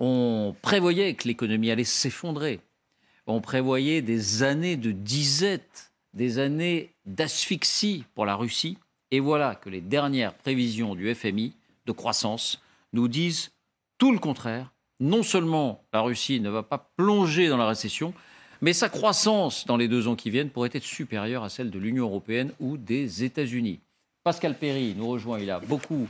On prévoyait que l'économie allait s'effondrer. On prévoyait des années de disette, des années d'asphyxie pour la Russie. Et voilà que les dernières prévisions du FMI de croissance nous disent tout le contraire. Non seulement la Russie ne va pas plonger dans la récession, mais sa croissance dans les 2 ans qui viennent pourrait être supérieure à celle de l'Union européenne ou des États-Unis. Pascal Perry nous rejoint, il a beaucoup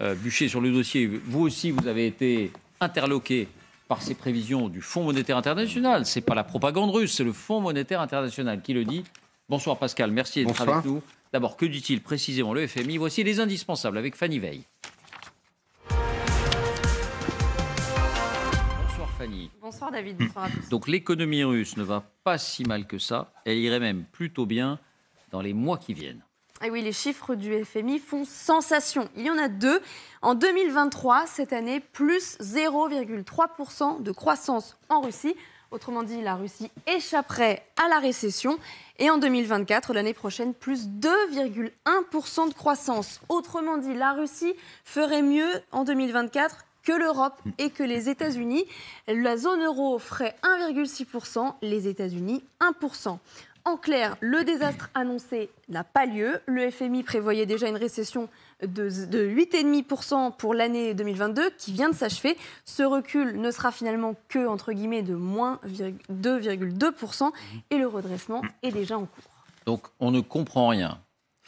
bûché sur le dossier. Vous aussi, vous avez été interloqué par ces prévisions du Fonds monétaire international. Ce n'est pas la propagande russe, c'est le Fonds monétaire international qui le dit. Bonsoir Pascal, merci d'être avec nous. D'abord, que dit-il précisément le FMI? Voici les indispensables avec Fanny Veil. Bonsoir Fanny. Bonsoir David, bonsoir à tous. Donc l'économie russe ne va pas si mal que ça. Elle irait même plutôt bien dans les mois qui viennent. Et oui, les chiffres du FMI font sensation. Il y en a 2. En 2023, cette année, plus 0,3% de croissance en Russie. Autrement dit, la Russie échapperait à la récession. Et en 2024, l'année prochaine, plus 2,1% de croissance. Autrement dit, la Russie ferait mieux en 2024 que l'Europe et que les États-Unis. La zone euro ferait 1,6%, les États-Unis 1%. En clair, le désastre annoncé n'a pas lieu. Le FMI prévoyait déjà une récession de 8,5% pour l'année 2022 qui vient de s'achever. Ce recul ne sera finalement que, entre guillemets, de moins 2,2% et le redressement est déjà en cours. Donc on ne comprend rien.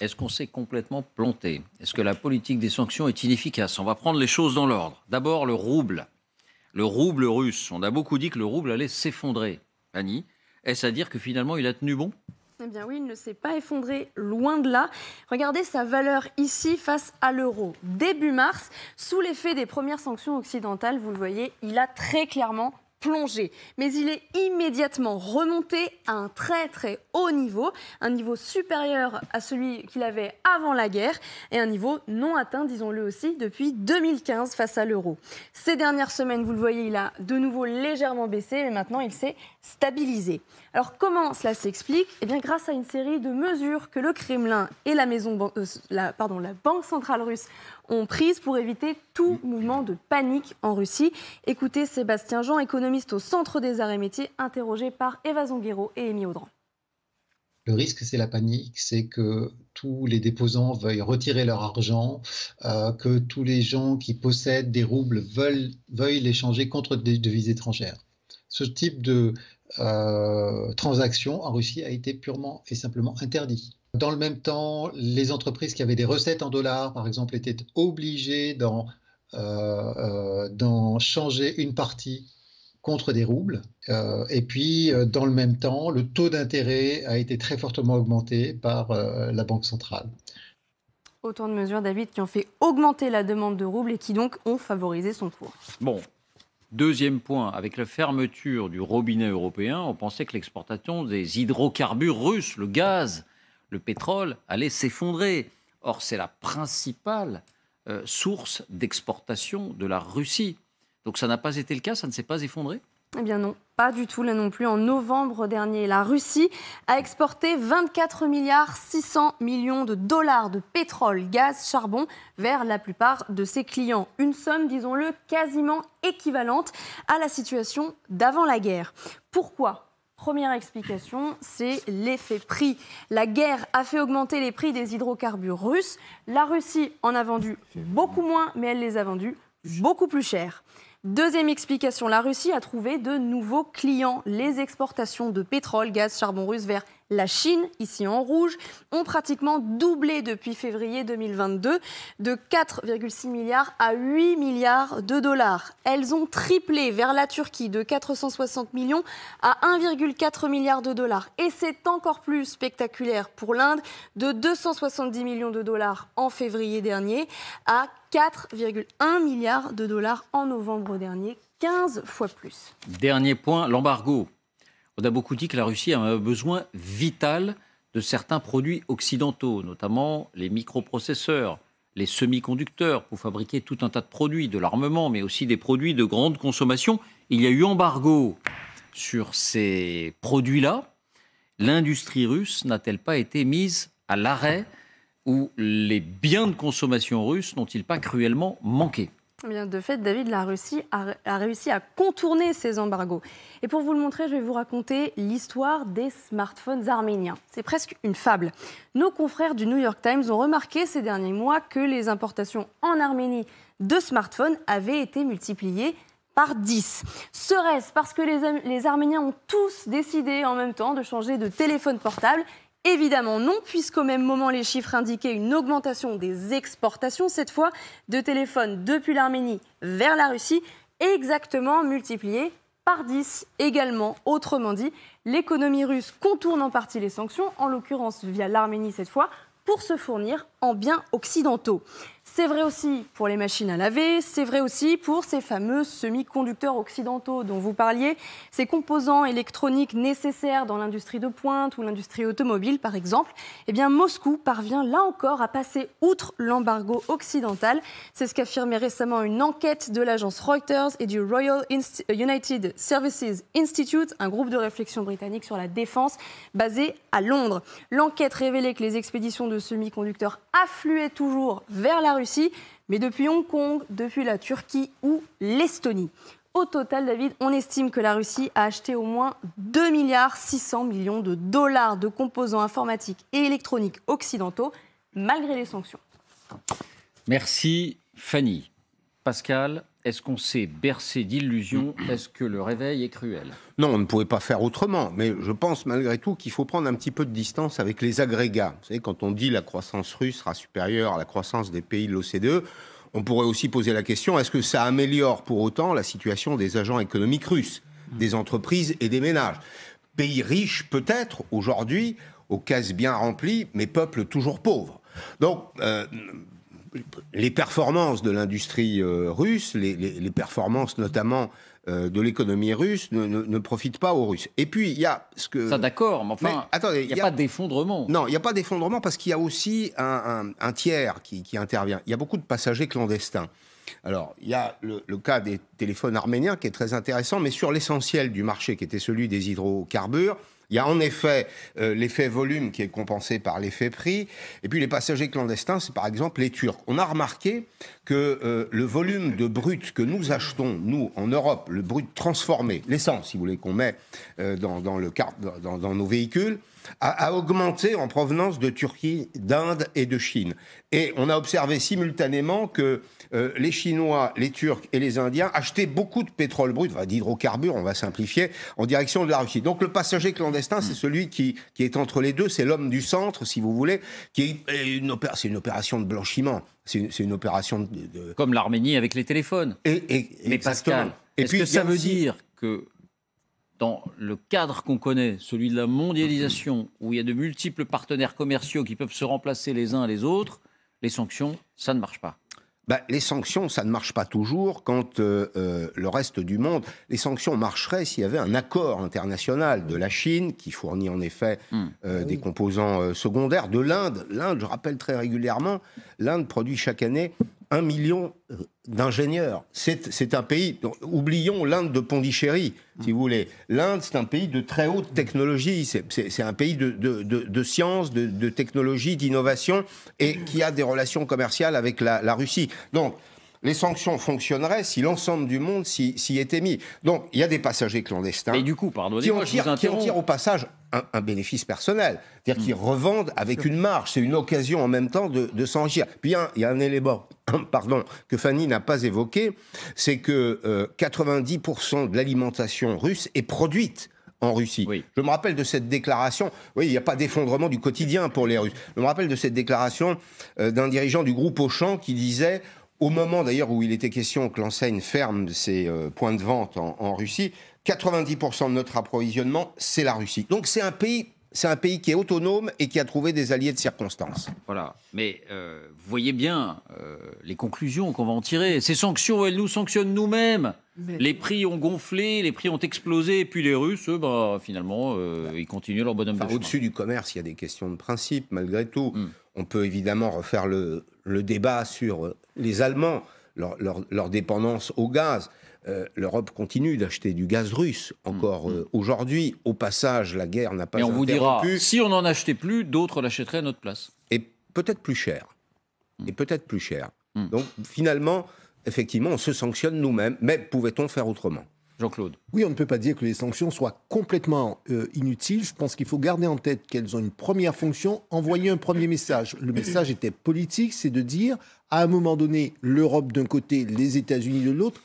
Est-ce qu'on s'est complètement planté? Est-ce que la politique des sanctions est inefficace? On va prendre les choses dans l'ordre. D'abord, le rouble. Le rouble russe. On a beaucoup dit que le rouble allait s'effondrer. Annie, est-ce à dire que finalement il a tenu bon? Eh bien oui, il ne s'est pas effondré, loin de là. Regardez sa valeur ici face à l'euro. Début mars, sous l'effet des premières sanctions occidentales, vous le voyez, il a très clairement plongé. Mais il est immédiatement remonté à un très très haut niveau, un niveau supérieur à celui qu'il avait avant la guerre et un niveau non atteint, disons-le aussi, depuis 2015 face à l'euro. Ces dernières semaines, vous le voyez, il a de nouveau légèrement baissé, mais maintenant il s'est stabilisé. Alors comment cela s'explique? Eh bien grâce à une série de mesures que le Kremlin et la Banque centrale russe ont prises pour éviter tout mouvement de panique en Russie. Écoutez Sébastien Jean, économiste au Centre des arts et métiers, interrogé par Eva Zonguero et Amy Audran. Le risque, c'est la panique, c'est que tous les déposants veuillent retirer leur argent, que tous les gens qui possèdent des roubles veuillent les changer contre des devises étrangères. Ce type de transaction en Russie a été purement et simplement interdit. Dans le même temps, les entreprises qui avaient des recettes en dollars, par exemple, étaient obligées d'en changer une partie contre des roubles. Et puis, dans le même temps, le taux d'intérêt a été très fortement augmenté par la Banque centrale. Autant de mesures, David, qui ont fait augmenter la demande de roubles et qui donc ont favorisé son cours. Bon, deuxième point, avec la fermeture du robinet européen, on pensait que l'exportation des hydrocarbures russes, le gaz, le pétrole, allait s'effondrer. Or, c'est la principale source d'exportation de la Russie. Donc ça n'a pas été le cas, ça ne s'est pas effondré? Eh bien non, pas du tout là non plus. En novembre dernier, la Russie a exporté 24,6 milliards de dollars de pétrole, gaz, charbon vers la plupart de ses clients. Une somme, disons-le, quasiment équivalente à la situation d'avant la guerre. Pourquoi ? Première explication, c'est l'effet prix. La guerre a fait augmenter les prix des hydrocarbures russes. La Russie en a vendu beaucoup moins, mais elle les a vendus beaucoup plus cher. Deuxième explication, la Russie a trouvé de nouveaux clients. Les exportations de pétrole, gaz, charbon russe vers la Chine, ici en rouge, ont pratiquement doublé depuis février 2022, de 4,6 milliards à 8 milliards de dollars. Elles ont triplé vers la Turquie de 460 millions à 1,4 milliard de dollars. Et c'est encore plus spectaculaire pour l'Inde, de 270 millions de dollars en février dernier à 4,1 milliards de dollars en novembre dernier, 15 fois plus. Dernier point, l'embargo. On a beaucoup dit que la Russie a un besoin vital de certains produits occidentaux, notamment les microprocesseurs, les semi-conducteurs pour fabriquer tout un tas de produits, de l'armement, mais aussi des produits de grande consommation. Il y a eu embargo sur ces produits-là. L'industrie russe n'a-t-elle pas été mise à l'arrêt ou les biens de consommation russes n'ont-ils pas cruellement manqué? Bien, de fait, David, la Russie a réussi à contourner ces embargos. Et pour vous le montrer, je vais vous raconter l'histoire des smartphones arméniens. C'est presque une fable. Nos confrères du New York Times ont remarqué ces derniers mois que les importations en Arménie de smartphones avaient été multipliées par 10. Serait-ce parce que les Arméniens ont tous décidé en même temps de changer de téléphone portable ? Évidemment non, puisqu'au même moment, les chiffres indiquaient une augmentation des exportations, cette fois, de téléphones depuis l'Arménie vers la Russie, exactement multipliées par 10 également. Autrement dit, l'économie russe contourne en partie les sanctions, en l'occurrence via l'Arménie cette fois, pour se fournir en biens occidentaux. C'est vrai aussi pour les machines à laver, c'est vrai aussi pour ces fameux semi-conducteurs occidentaux dont vous parliez, ces composants électroniques nécessaires dans l'industrie de pointe ou l'industrie automobile par exemple. Eh bien, Moscou parvient là encore à passer outre l'embargo occidental. C'est ce qu'affirmait récemment une enquête de l'agence Reuters et du Royal United Services Institute, un groupe de réflexion britannique sur la défense basé à Londres. L'enquête révélait que les expéditions de semi-conducteurs affluaient toujours vers la Russie, mais depuis Hong Kong, depuis la Turquie ou l'Estonie. Au total, David, on estime que la Russie a acheté au moins 2,6 milliards de dollars de composants informatiques et électroniques occidentaux, malgré les sanctions. Merci Fanny. Pascal, est-ce qu'on s'est bercé d'illusions? Est-ce que le réveil est cruel? Non, on ne pouvait pas faire autrement. Mais je pense malgré tout qu'il faut prendre un petit peu de distance avec les agrégats. Vous savez, quand on dit la croissance russe sera supérieure à la croissance des pays de l'OCDE, on pourrait aussi poser la question, est-ce que ça améliore pour autant la situation des agents économiques russes, des entreprises et des ménages? Pays riches peut-être aujourd'hui, aux caisses bien remplies, mais peuple toujours pauvre. Donc, les performances de l'industrie russe, les performances notamment de l'économie russe ne profitent pas aux Russes. Et puis, il y a ce que... Ça d'accord, mais enfin, attendez, il n'y a pas d'effondrement. Non, il n'y a pas d'effondrement parce qu'il y a aussi un tiers qui intervient. Il y a beaucoup de passagers clandestins. Alors, il y a le cas des téléphones arméniens qui est très intéressant, mais sur l'essentiel du marché, qui était celui des hydrocarbures, il y a en effet l'effet volume qui est compensé par l'effet prix. Et puis les passagers clandestins, c'est par exemple les Turcs. On a remarqué que le volume de brut que nous achetons, nous, en Europe, le brut transformé, l'essence, si vous voulez, qu'on met dans nos véhicules, a augmenté en provenance de Turquie, d'Inde et de Chine. Et on a observé simultanément que les Chinois, les Turcs et les Indiens achetaient beaucoup de pétrole brut, d'hydrocarbures, on va simplifier, en direction de la Russie. Donc le passager clandestin, c'est celui qui est entre les deux, c'est l'homme du centre, si vous voulez, c'est une opération de blanchiment, c'est une opération de... Comme l'Arménie avec les téléphones. Mais Pascal, est-ce que ça veut dire que dans le cadre qu'on connaît, celui de la mondialisation, où il y a de multiples partenaires commerciaux qui peuvent se remplacer les uns les autres, les sanctions, ça ne marche pas? Les sanctions, ça ne marche pas toujours quand le reste du monde... Les sanctions marcheraient s'il y avait un accord international de la Chine, qui fournit en effet des composants secondaires, de l'Inde. L'Inde, je rappelle très régulièrement, l'Inde produit chaque année 1 million d'ingénieurs. C'est un pays... Oublions l'Inde de Pondichéry, si vous voulez. L'Inde, c'est un pays de très haute technologie. C'est un pays de science, de technologie, d'innovation, et qui a des relations commerciales avec la Russie. Donc, les sanctions fonctionneraient si l'ensemble du monde s'y était mis. Donc, il y a des passagers clandestins et du coup, pardonnez-moi, qui en tirent au passage un bénéfice personnel. C'est-à-dire qu'ils revendent avec une marge. C'est une occasion en même temps de s'enrichir. Puis il y a un élément que Fanny n'a pas évoqué, c'est que 90% de l'alimentation russe est produite en Russie. Oui. Je me rappelle de cette déclaration, oui, il n'y a pas d'effondrement du quotidien pour les Russes. Je me rappelle de cette déclaration d'un dirigeant du groupe Auchan qui disait, au moment d'ailleurs où il était question que l'enseigne ferme ses points de vente en Russie, 90% de notre approvisionnement, c'est la Russie. Donc c'est un pays qui est autonome et qui a trouvé des alliés de circonstance. Voilà. Mais vous voyez bien les conclusions qu'on va en tirer. Ces sanctions, elles nous sanctionnent nous-mêmes. Les prix ont gonflé, les prix ont explosé, et puis les Russes, finalement, ils continuent leur bonhomme de chemin. Au-dessus du commerce, il y a des questions de principe, malgré tout. On peut évidemment refaire le débat sur les Allemands, leur dépendance au gaz. L'Europe continue d'acheter du gaz russe encore aujourd'hui. Au passage, la guerre n'a pas interrompu. Et on vous dira, si on n'en achetait plus, d'autres l'achèteraient à notre place. Et peut-être plus cher. Donc finalement, effectivement, on se sanctionne nous-mêmes, mais pouvait-on faire autrement ? Jean-Claude. Oui, on ne peut pas dire que les sanctions soient complètement inutiles. Je pense qu'il faut garder en tête qu'elles ont une première fonction, envoyer un premier message. Le message était politique, c'est de dire, à un moment donné, l'Europe d'un côté, les États-Unis de l'autre,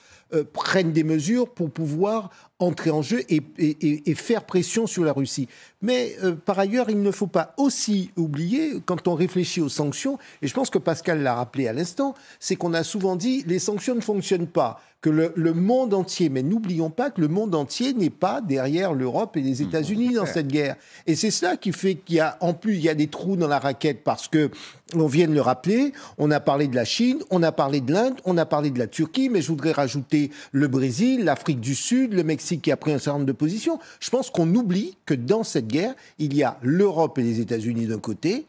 prennent des mesures pour pouvoir entrer en jeu et faire pression sur la Russie. Mais par ailleurs, il ne faut pas aussi oublier, quand on réfléchit aux sanctions, et je pense que Pascal l'a rappelé à l'instant, c'est qu'on a souvent dit les sanctions ne fonctionnent pas, que le monde entier, mais n'oublions pas que le monde entier n'est pas derrière l'Europe et les États-Unis dans cette guerre. Et c'est cela qui fait qu'il y a, en plus, il y a des trous dans la raquette parce que, on vient de le rappeler, on a parlé de la Chine, on a parlé de l'Inde, on a parlé de la Turquie, mais je voudrais rajouter le Brésil, l'Afrique du Sud, le Mexique qui a pris un certain nombre de positions. Je pense qu'on oublie que dans cette guerre, il y a l'Europe et les États-Unis d'un côté,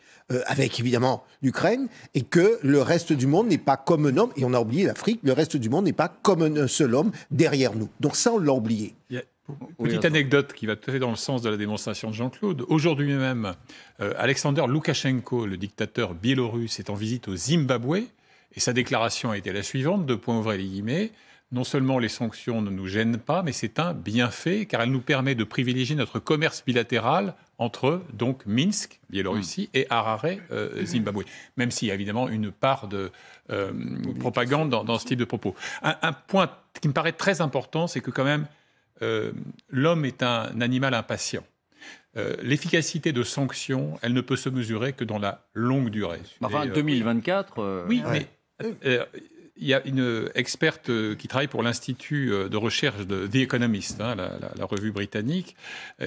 avec évidemment l'Ukraine, et que le reste du monde n'est pas comme un homme, et on a oublié l'Afrique, le reste du monde n'est pas comme un seul homme derrière nous. Donc ça, on l'a oublié. Petite anecdote qui va tout à fait dans le sens de la démonstration de Jean-Claude. Aujourd'hui même, Alexander Loukachenko, le dictateur biélorusse, est en visite au Zimbabwe, et sa déclaration a été la suivante, 2 points ouvrés les guillemets. Non seulement les sanctions ne nous gênent pas, mais c'est un bienfait, car elle nous permet de privilégier notre commerce bilatéral entre donc Minsk, Biélorussie, et Harare, Zimbabwe. Même s'il y a évidemment une part de propagande dans ce type de propos. Un point qui me paraît très important, c'est que quand même, l'homme est un animal impatient. L'efficacité de sanctions, elle ne peut se mesurer que dans la longue durée. Enfin, 2024... Oui, mais... il y a une experte qui travaille pour l'Institut de recherche de The Economist, la revue britannique,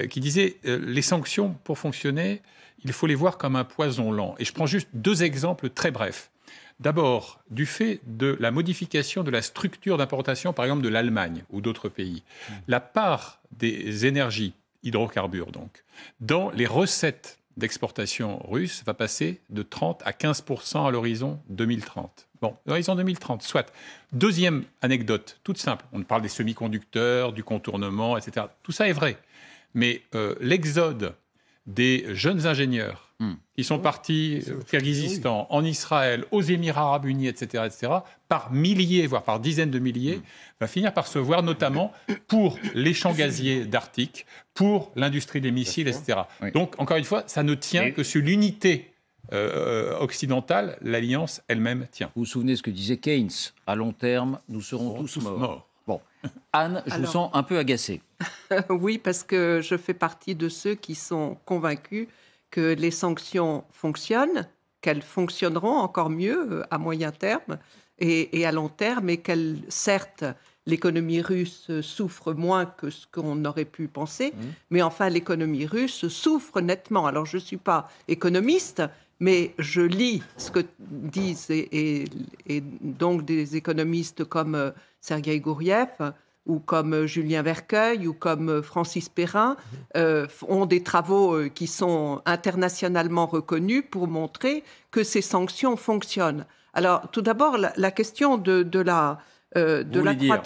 qui disait les sanctions, pour fonctionner, il faut les voir comme un poison lent. Et je prends juste 2 exemples très brefs. D'abord, du fait de la modification de la structure d'importation, par exemple de l'Allemagne ou d'autres pays, la part des énergies, hydrocarbures donc, dans les recettes d'exportation russes va passer de 30 à 15% à l'horizon 2030. Bon, l'horizon 2030, soit. Deuxième anecdote, toute simple. On parle des semi-conducteurs, du contournement, etc. Tout ça est vrai. Mais l'exode des jeunes ingénieurs qui sont partis au Kirghizistan, en Israël, aux Émirats arabes unis, etc., par milliers, voire par dizaines de milliers, va finir par se voir notamment pour les champs gaziers d'Arctique, pour l'industrie des missiles, etc. Oui. Donc, encore une fois, ça ne tient que sur l'unité occidentale, l'alliance elle-même tient. Vous vous souvenez ce que disait Keynes ? À long terme, nous serons tous morts. Bon. Anne, je vous sens un peu agacée. Oui, parce que je fais partie de ceux qui sont convaincus que les sanctions fonctionnent, qu'elles fonctionneront encore mieux à moyen terme et à long terme, et qu'elles, certes, l'économie russe souffre moins que ce qu'on aurait pu penser, mais enfin, l'économie russe souffre nettement. Alors, je ne suis pas économiste, mais je lis ce que disent et donc des économistes comme Sergueï Gouriev ou comme Julien Vercueil ou comme Francis Perrin ont des travaux qui sont internationalement reconnus pour montrer que ces sanctions fonctionnent. Alors, tout d'abord, la question de la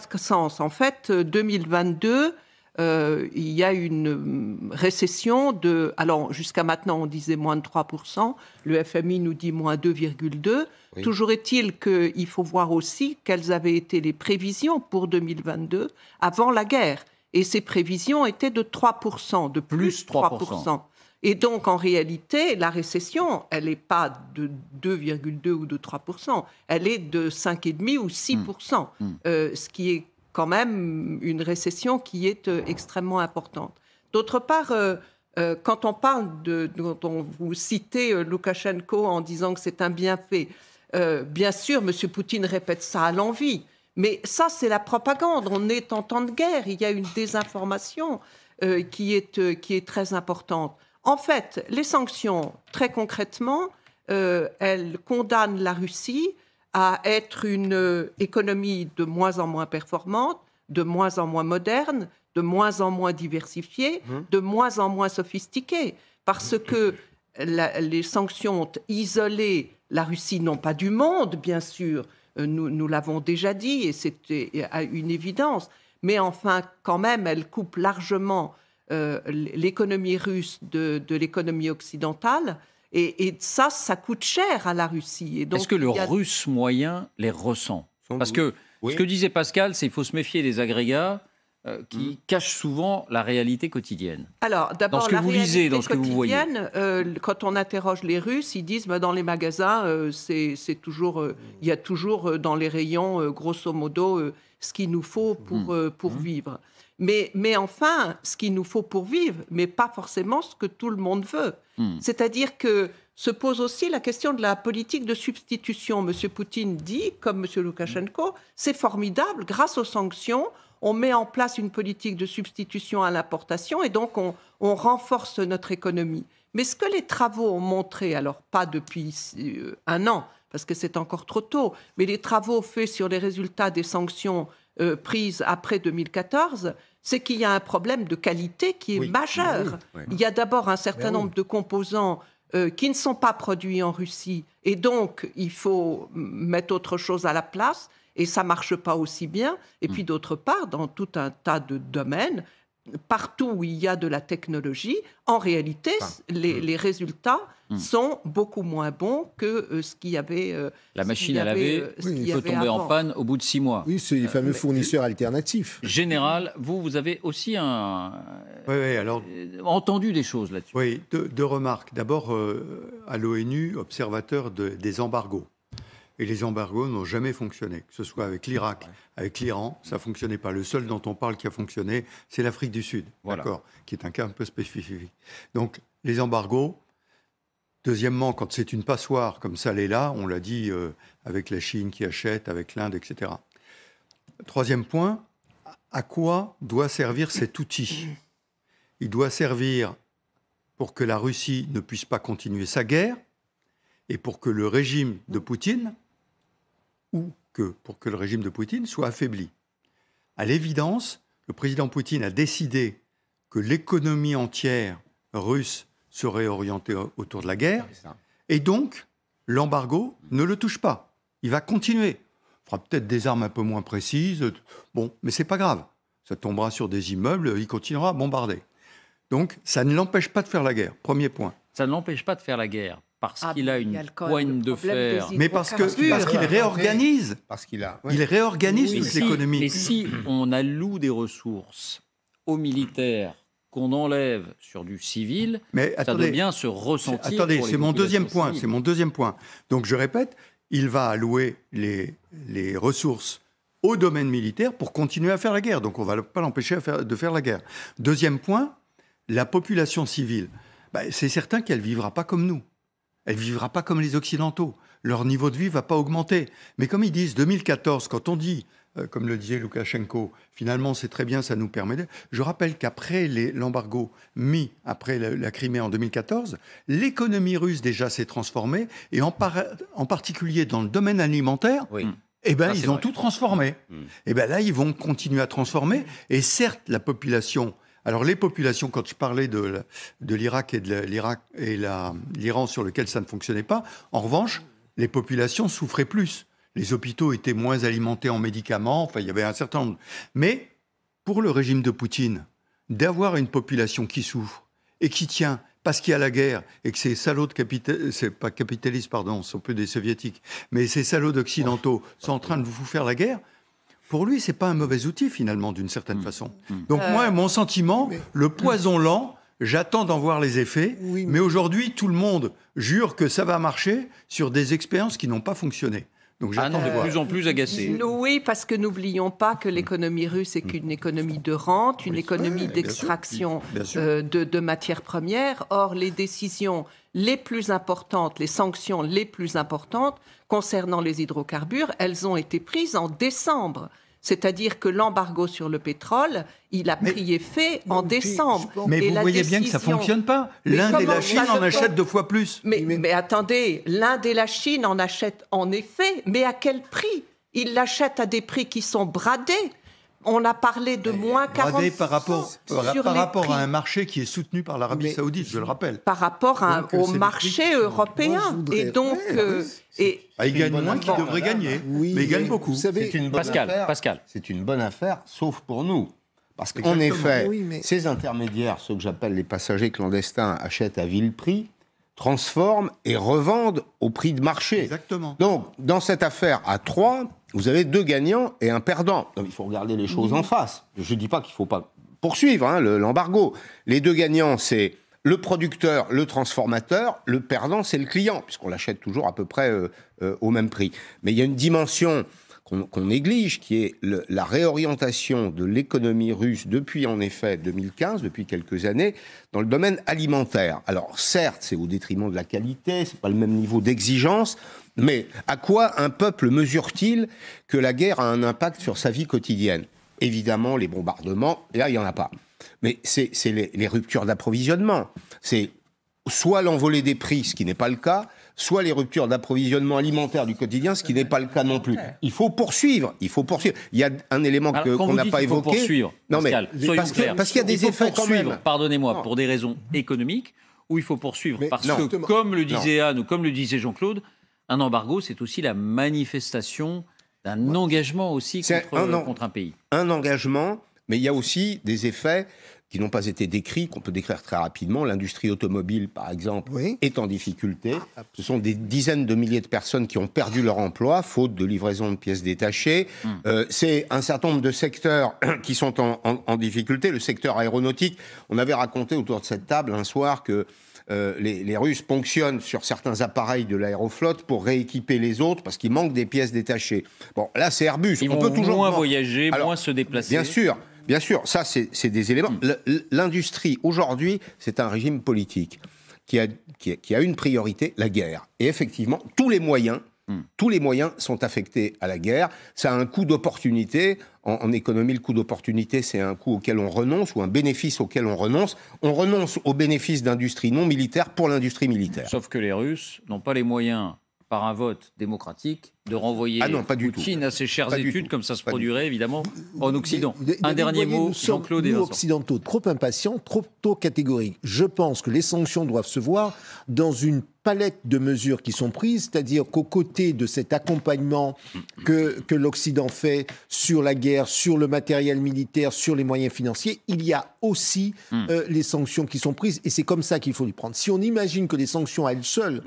croissance. En fait, 2022... il y a une récession de... Alors, jusqu'à maintenant, on disait moins de 3%. Le FMI nous dit moins 2,2%. Oui. Toujours est-il qu'il faut voir aussi quelles avaient été les prévisions pour 2022 avant la guerre. Et ces prévisions étaient de 3%, de plus 3%. Et donc, en réalité, la récession, elle n'est pas de 2,2 ou de 3%. Elle est de 5,5 ou 6%. Ce qui est quand même une récession qui est extrêmement importante. D'autre part, quand on parle dont vous citez Loukachenko en disant que c'est un bienfait, bien sûr, M. Poutine répète ça à l'envi, mais ça, c'est la propagande. On est en temps de guerre, il y a une désinformation qui est très importante. En fait, les sanctions, très concrètement, elles condamnent la Russie à être une économie de moins en moins performante, de moins en moins moderne, de moins en moins diversifiée, de moins en moins sophistiquée. Parce que les sanctions ont isolé la Russie, non pas du monde, bien sûr, nous l'avons déjà dit, et c'était une évidence, mais enfin, quand même, elles coupent largement l'économie russe de l'économie occidentale. Et ça coûte cher à la Russie. Et donc, est-ce que le Russe moyen les ressent, Parce que ce que disait Pascal, c'est qu'il faut se méfier des agrégats qui cachent souvent la réalité quotidienne. Alors, d'abord, dans ce que vous lisez, dans ce que vous voyez. Quand on interroge les Russes, ils disent dans les magasins, c'est toujours, il y a toujours dans les rayons, grosso modo, ce qu'il nous faut pour vivre. Mais enfin, ce qu'il nous faut pour vivre, mais pas forcément ce que tout le monde veut. C'est-à-dire que se pose aussi la question de la politique de substitution. M. Poutine dit, comme M. Loukachenko, c'est formidable, grâce aux sanctions, on met en place une politique de substitution à l'importation et donc on renforce notre économie. Mais ce que les travaux ont montré, alors pas depuis un an, parce que c'est encore trop tôt, mais les travaux faits sur les résultats des sanctions prises après 2014, c'est qu'il y a un problème de qualité qui est majeur. Il y a d'abord un certain nombre de composants qui ne sont pas produits en Russie et donc il faut mettre autre chose à la place. Et ça ne marche pas aussi bien. Et puis d'autre part, dans tout un tas de domaines, partout où il y a de la technologie, en réalité, les résultats sont beaucoup moins bons que ce qu'il y avait. La machine à laver peut tomber en panne au bout de 6 mois. Oui, c'est les fameux fournisseurs alternatifs. Général, vous avez aussi entendu des choses là-dessus. Oui, deux remarques. D'abord, à l'ONU, observateur des embargos. Et les embargos n'ont jamais fonctionné, que ce soit avec l'Irak, avec l'Iran, ça ne fonctionnait pas. Le seul dont on parle qui a fonctionné, c'est l'Afrique du Sud, d'accord, qui est un cas un peu spécifique. Donc, les embargos. Deuxièmement, quand c'est une passoire, comme ça l'est là, on l'a dit avec la Chine qui achète, avec l'Inde, etc. Troisième point, à quoi doit servir cet outil ? Il doit servir pour que la Russie ne puisse pas continuer sa guerre et pour que le régime de Poutine pour que le régime de Poutine soit affaibli. À l'évidence, le président Poutine a décidé que l'économie entière russe serait orientée autour de la guerre, et donc l'embargo ne le touche pas. Il va continuer. Il fera peut-être des armes un peu moins précises, mais c'est pas grave. Ça tombera sur des immeubles, il continuera à bombarder. Donc, ça ne l'empêche pas de faire la guerre, premier point. Ça ne l'empêche pas de faire la guerre. Parce qu'il a une poigne de fer. Mais parce qu'il réorganise. Il réorganise toute l'économie. Mais si on alloue des ressources aux militaires qu'on enlève sur du civil, ça doit bien se ressentir. Attendez, c'est mon deuxième point. C'est mon deuxième point. Donc je répète, il va allouer les ressources au domaine militaire pour continuer à faire la guerre. Donc on ne va pas l'empêcher de faire la guerre. Deuxième point, la population civile. C'est certain qu'elle ne vivra pas comme nous. Elle ne vivra pas comme les Occidentaux. Leur niveau de vie ne va pas augmenter. Mais comme ils disent, 2014, quand on dit, comme le disait Loukachenko, finalement c'est très bien, ça nous permet de... Je rappelle qu'après l'embargo mis après la Crimée en 2014, l'économie russe déjà s'est transformée, et en particulier dans le domaine alimentaire, ils ont tout transformé. Et bien là, ils vont continuer à transformer. Et certes, la population... Alors les populations, quand je parlais de l'Irak et de l'Iran sur lequel ça ne fonctionnait pas, en revanche, les populations souffraient plus. Les hôpitaux étaient moins alimentés en médicaments, enfin il y avait un certain nombre. Mais pour le régime de Poutine, d'avoir une population qui souffre et qui tient parce qu'il y a la guerre et que ces salauds c'est pas capitalistes, pardon, ce sont peu des soviétiques, mais ces salauds d'occidentaux sont en train de vous faire la guerre. Pour lui, ce n'est pas un mauvais outil, finalement, d'une certaine façon. Donc moi, mon sentiment, le poison lent, j'attends d'en voir les effets, mais aujourd'hui, tout le monde jure que ça va marcher sur des expériences qui n'ont pas fonctionné. Donc j'attends de voir. De plus en plus agacé. Oui, parce que n'oublions pas que l'économie russe est qu'une économie de rente, une économie d'extraction de matières premières. Or, les décisions les plus importantes, les sanctions les plus importantes concernant les hydrocarbures, elles ont été prises en décembre. C'est-à-dire que l'embargo sur le pétrole, il a pris effet en décembre. Mais vous voyez bien que ça ne fonctionne pas. L'Inde et la Chine en achètent 2 fois plus. Mais attendez, l'Inde et la Chine en achètent en effet, mais à quel prix ? Ils l'achètent à des prix qui sont bradés. On a parlé de moins 40% par rapport à un marché qui est soutenu par l'Arabie Saoudite, je le rappelle. Par rapport au marché européen. Et donc... il gagne moins qu'il devrait gagner, mais il gagne beaucoup. C'est une bonne affaire. Pascal. C'est une bonne affaire, sauf pour nous. Parce qu'en effet, ces intermédiaires, ceux que j'appelle les passagers clandestins, achètent à vil prix. transforment et revendent au prix de marché. Exactement. Donc, dans cette affaire à 3, vous avez 2 gagnants et un perdant. Donc, il faut regarder les choses en face. Je ne dis pas qu'il ne faut pas poursuivre l'embargo. Les 2 gagnants, c'est le producteur, le transformateur. Le perdant, c'est le client, puisqu'on l'achète toujours à peu près au même prix. Mais il y a une dimension qu'on néglige, qui est la réorientation de l'économie russe depuis, en effet, 2015, depuis quelques années, dans le domaine alimentaire. Alors, certes, c'est au détriment de la qualité, c'est pas le même niveau d'exigence, mais à quoi un peuple mesure-t-il que la guerre a un impact sur sa vie quotidienne ? Évidemment, les bombardements, et là, il n'y en a pas. Mais c'est les ruptures d'approvisionnement. C'est soit l'envolée des prix, ce qui n'est pas le cas, soit les ruptures d'approvisionnement alimentaire du quotidien, ce qui n'est pas le cas non plus. Il faut poursuivre. Il y a un élément qu'on n'a pas évoqué. Poursuivre, non, mais Pascal, parce qu'il y a des effets quand même. Pardonnez-moi, pour des raisons économiques, où il faut poursuivre. Parce que, comme le disait Anne ou comme le disait Jean-Claude, un embargo, c'est aussi la manifestation d'un engagement aussi contre un pays. Un engagement, mais il y a aussi des effets qui n'ont pas été décrits, qu'on peut décrire très rapidement. L'industrie automobile, par exemple, est en difficulté. Ce sont des dizaines de milliers de personnes qui ont perdu leur emploi, faute de livraison de pièces détachées. C'est un certain nombre de secteurs qui sont en difficulté. Le secteur aéronautique, on avait raconté autour de cette table un soir que les Russes ponctionnent sur certains appareils de l'aéroflotte pour rééquiper les autres parce qu'il manque des pièces détachées. Bon, là, c'est Airbus. Ils vont moins voyager, moins se déplacer. Bien sûr, ça, c'est des éléments. L'industrie, aujourd'hui, c'est un régime politique qui a une priorité, la guerre. Et effectivement, tous les moyens sont affectés à la guerre. Ça a un coût d'opportunité. En économie, le coût d'opportunité, c'est un coût auquel on renonce ou un bénéfice auquel on renonce. On renonce au bénéfice d'industrie non militaire pour l'industrie militaire. Sauf que les Russes n'ont pas les moyens, par un vote démocratique, de renvoyer Poutine à ses chères études, comme ça se produirait évidemment en Occident. Un dernier mot, Jean-Claude et Vincent. Nous, occidentaux, trop impatients, trop tôt catégoriques. Je pense que les sanctions doivent se voir dans une palette de mesures qui sont prises, c'est-à-dire qu'aux côtés de cet accompagnement que l'Occident fait sur la guerre, sur le matériel militaire, sur les moyens financiers, il y a aussi les sanctions qui sont prises, et c'est comme ça qu'il faut les prendre. Si on imagine que les sanctions à elles seules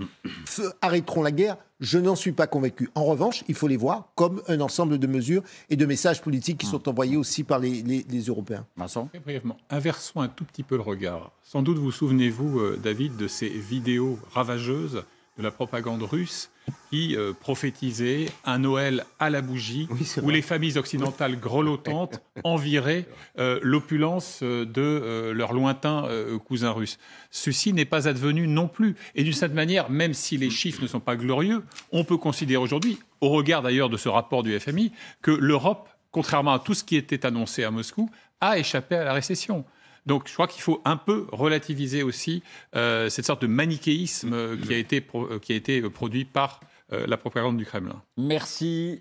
arrêteront la guerre, je n'en suis pas convaincu. En revanche, il faut les voir comme un ensemble de mesures et de messages politiques qui sont envoyés aussi par les Européens. Vincent ? Très brièvement, inversons un tout petit peu le regard. Sans doute vous souvenez-vous, David, de ces vidéos ravageuses de la propagande russe qui prophétisait un Noël à la bougie, où les familles occidentales grelottantes envieraient l'opulence de leurs lointains cousins russes. Ceci n'est pas advenu non plus. Et d'une certaine manière, même si les chiffres ne sont pas glorieux, on peut considérer aujourd'hui, au regard d'ailleurs de ce rapport du FMI, que l'Europe, contrairement à tout ce qui était annoncé à Moscou, a échappé à la récession. Donc je crois qu'il faut un peu relativiser aussi cette sorte de manichéisme qui a été produit par la propagande du Kremlin. Merci